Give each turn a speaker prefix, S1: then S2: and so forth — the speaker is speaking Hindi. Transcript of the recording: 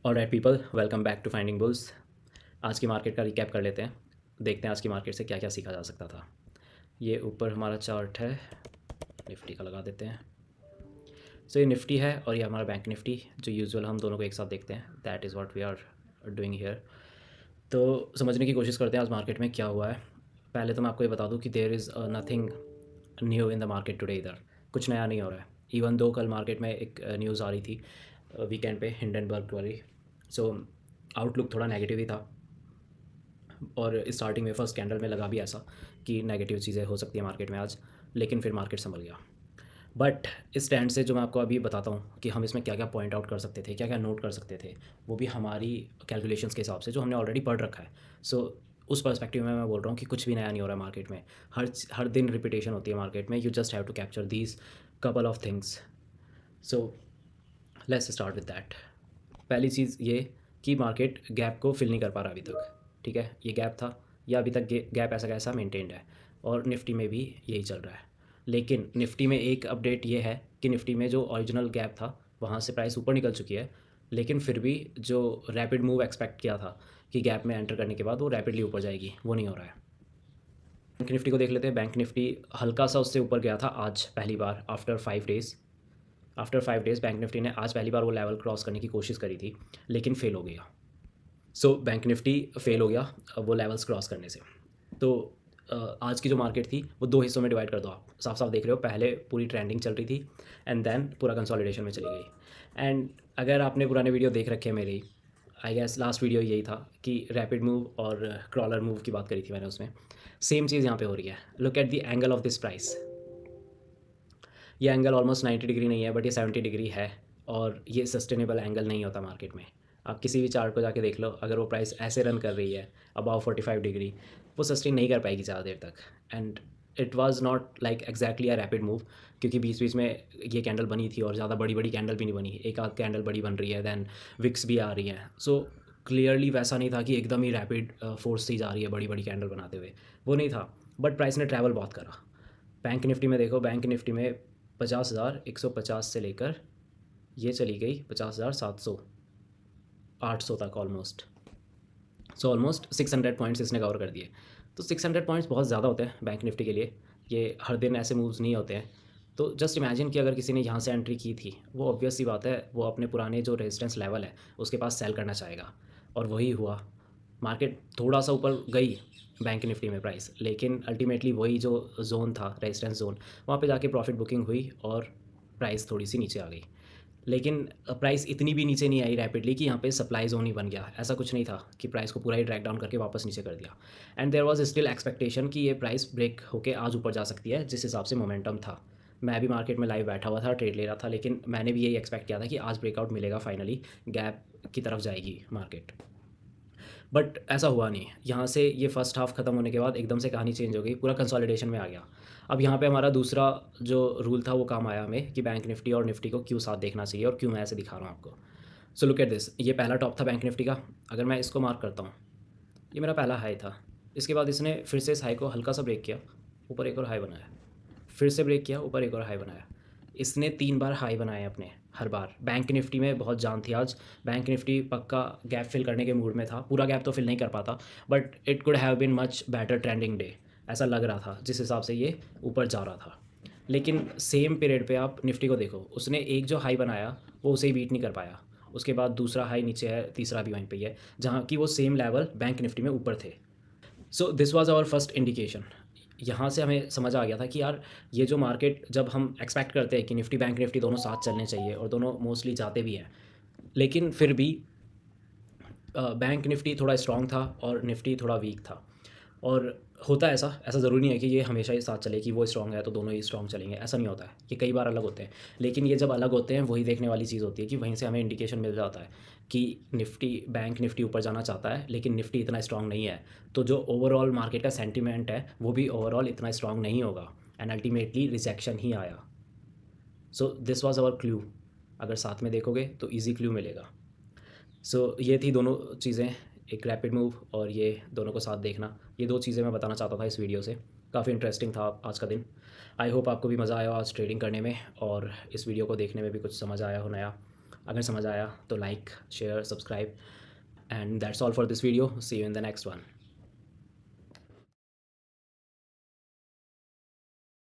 S1: Alright people, welcome back to finding bulls. आज की मार्केट का रिकैप कर लेते हैं। देखते हैं आज की मार्केट से क्या क्या सीखा जा सकता था। ये ऊपर हमारा चार्ट है, निफ्टी का लगा देते हैं। सो ये निफ्टी है और ये हमारा बैंक निफ्टी, जो यूजुअल हम दोनों को एक साथ देखते हैं। That is what we are doing here. तो समझने की कोशिश करते हैं आज मार्केट में क्या हुआ है। पहले तो मैं आपको ये बता दूं कि there is nothing new in the market today इधर। कुछ नया नहीं हो रहा है। इवन दो कल मार्केट में एक न्यूज़ आ रही थी वीकेंड पे, हिंडनबर्ग वाली। सो आउटलुक थोड़ा नेगेटिव ही था और स्टार्टिंग में फर्स्ट कैंडल में लगा भी ऐसा कि नेगेटिव चीज़ें हो सकती है मार्केट में आज, लेकिन फिर मार्केट संभल गया। बट इस स्टैंड से जो मैं आपको अभी बताता हूँ कि हम इसमें क्या क्या पॉइंट आउट कर सकते थे, क्या क्या नोट कर सकते थे, वो भी हमारी कैलकुलेशंस के हिसाब से जो हमने ऑलरेडी पढ़ रखा है। सो उस पर्सपेक्टिव में मैं बोल रहा हूँ कि कुछ भी नया नहीं हो रहा है मार्केट में। हर दिन रिपीटेशन होती है मार्केट में। You just have to capture these couple of things. So let's start with that. पहली चीज़ ये कि मार्केट गैप को फिल नहीं कर पा रहा अभी तक। ठीक है, ये गैप था, या अभी तक गैप ऐसा कैसा मेंटेन्ड है, और निफ्टी में भी यही चल रहा है। लेकिन निफ्टी में एक अपडेट ये है कि निफ्टी में जो ओरिजिनल गैप था वहाँ से प्राइस ऊपर निकल चुकी है, लेकिन फिर भी जो रैपिड मूव एक्सपेक्ट किया था कि गैप में एंटर करने के बाद वो रैपिडली ऊपर जाएगी, वो नहीं हो रहा है। बैंक निफ्टी को देख लेते हैं। बैंक निफ्टी हल्का सा उससे ऊपर गया था आज पहली बार आफ्टर 5 डेज़ बैंक निफ्टी ने आज पहली बार वो लेवल क्रॉस करने की कोशिश करी थी, लेकिन फेल हो गया। सो बैंक निफ्टी फेल हो गया वो लेवल्स क्रॉस करने से। तो आज की जो मार्केट थी वो दो हिस्सों में डिवाइड कर दो। आप साफ साफ देख रहे हो, पहले पूरी ट्रेंडिंग चल रही थी एंड देन पूरा कंसोलिडेशन में चली गई। एंड अगर आपने पुराने वीडियो देख रखे हैं मेरी, आई गेस लास्ट वीडियो यही था कि रैपिड मूव और क्रॉलर मूव की बात करी थी मैंने उसमें। सेम चीज़ यहाँ पे हो रही है। Look at the angle of this price. ये एंगल ऑलमोस्ट 90 डिग्री नहीं है, बट ये 70 डिग्री है, और ये सस्टेनेबल एंगल नहीं होता मार्केट में। आप किसी भी चार्ट को जाके देख लो, अगर वो प्राइस ऐसे रन कर रही है अबाव 45 डिग्री, वो सस्टेन नहीं कर पाएगी ज़्यादा देर तक। And it was not like exactly a rapid move, क्योंकि बीच बीच में ये कैंडल बनी थी और ज़्यादा बड़ी बड़ी कैंडल भी नहीं बनी। एक आध कैंडल बड़ी बन रही है, दैन विक्स भी आ रही हैं। सो क्लियरली वैसा नहीं था कि एकदम ही रैपिड फोर्स से जा रही है बड़ी बड़ी कैंडल बनाते हुए, वो नहीं था। बट प्राइस ने ट्रैवल बहुत करा। बैंक निफ्टी में देखो, बैंक निफ्टी में 50,150 से लेकर ये चली गई 50,700 800 तक ऑलमोस्ट। सो ऑलमोस्ट 600 पॉइंट्स इसने कवर कर दिए। तो 600 पॉइंट्स बहुत ज़्यादा होते हैं बैंक निफ्टी के लिए। ये हर दिन ऐसे मूव्स नहीं होते हैं। तो जस्ट इमेजिन कि अगर किसी ने यहाँ से एंट्री की थी, वो ऑब्वियस सी बात है वो अपने पुराने जो रेजिस्टेंस लेवल है उसके पास सेल करना चाहेगा, और वही हुआ। मार्केट थोड़ा सा ऊपर गई बैंक निफ्टी में प्राइस, लेकिन अल्टीमेटली वही जो जोन था, रेजिस्टेंस जोन, वहाँ पे जाके प्रॉफिट बुकिंग हुई और प्राइस थोड़ी सी नीचे आ गई। लेकिन प्राइस इतनी भी नीचे नहीं आई रैपिडली कि यहाँ पे सप्लाई जोन ही बन गया। ऐसा कुछ नहीं था कि प्राइस को पूरा ही ड्रैग डाउन करके वापस नीचे कर दिया। And there was still expectation कि ये प्राइस ब्रेक होके आज ऊपर जा सकती है, जिस हिसाब से मोमेंटम था। मैं भी मार्केट में लाइव बैठा हुआ था, ट्रेड ले रहा था, लेकिन मैंने भी यही एक्सपेक्ट किया था कि आज ब्रेकआउट मिलेगा, फाइनली गैप की तरफ जाएगी मार्केट। बट ऐसा हुआ नहीं। यहाँ से ये फर्स्ट हाफ ख़त्म होने के बाद एकदम से कहानी चेंज हो गई, पूरा कंसोलिडेशन में आ गया। अब यहाँ पे हमारा दूसरा जो रूल था वो काम आया हमें कि बैंक निफ्टी और निफ्टी को क्यों साथ देखना चाहिए और क्यों मैं ऐसे दिखा रहा हूँ आपको। So look at this. ये पहला टॉप था बैंक निफ्टी का। अगर मैं इसको मार्क करता हूँ, ये मेरा पहला हाई था। इसके बाद इसने फिर से इस हाई को हल्का सा ब्रेक किया, ऊपर एक और हाई बनाया, फिर से ब्रेक किया, ऊपर एक और हाई बनाया। इसने 3 बार हाई बनाए अपने हर बार। बैंक निफ्टी में बहुत जान थी आज। बैंक निफ्टी पक्का गैप फिल करने के मूड में था। पूरा गैप तो फिल नहीं कर पाता, but it could have been much better trending day, ऐसा लग रहा था जिस हिसाब से ये ऊपर जा रहा था। लेकिन सेम पीरियड पे आप निफ्टी को देखो, उसने एक जो हाई बनाया वो उसे ही बीट नहीं कर पाया। उसके बाद दूसरा हाई नीचे है, तीसरा भी वहीं पे ही है, जहाँ की वो सेम लेवल बैंक निफ्टी में ऊपर थे। So this was our first indication. यहाँ से हमें समझ आ गया था कि यार, ये जो मार्केट, जब हम एक्सपेक्ट करते हैं कि निफ्टी बैंक निफ्टी दोनों साथ चलने चाहिए और दोनों मोस्टली जाते भी हैं, लेकिन फिर भी बैंक निफ्टी थोड़ा स्ट्रॉन्ग था और निफ्टी थोड़ा वीक था। और होता है ऐसा, ऐसा ज़रूरी नहीं है कि ये हमेशा ही साथ चले, कि वो स्ट्रॉन्ग है तो दोनों ही स्ट्रॉन्ग चलेंगे, ऐसा नहीं होता है। ये कई बार अलग होते हैं, लेकिन ये जब अलग होते हैं वही देखने वाली चीज़ होती है कि वहीं से हमें इंडिकेशन मिल जाता है कि निफ्टी बैंक निफ्टी ऊपर जाना चाहता है, लेकिन निफ्टी इतना स्ट्रॉन्ग नहीं है। तो जो ओवरऑल मार्केट का सेंटिमेंट है वो भी ओवरऑल इतना स्ट्रॉन्ग नहीं होगा, एंड अल्टीमेटली रिजेक्शन ही आया। So this was our clue. अगर साथ में देखोगे तो ईजी क्लू मिलेगा। सो ये थी दोनों चीज़ें, एक रैपिड मूव और ये दोनों को साथ देखना। ये दो चीज़ें मैं बताना चाहता था इस वीडियो से। काफ़ी इंटरेस्टिंग था आज का दिन। आई होप आपको भी मज़ा आया हो आज ट्रेडिंग करने में, और इस वीडियो को देखने में भी कुछ समझ आया हो नया। अगर समझ आया तो like share subscribe and that's all for this video, see you in the next one.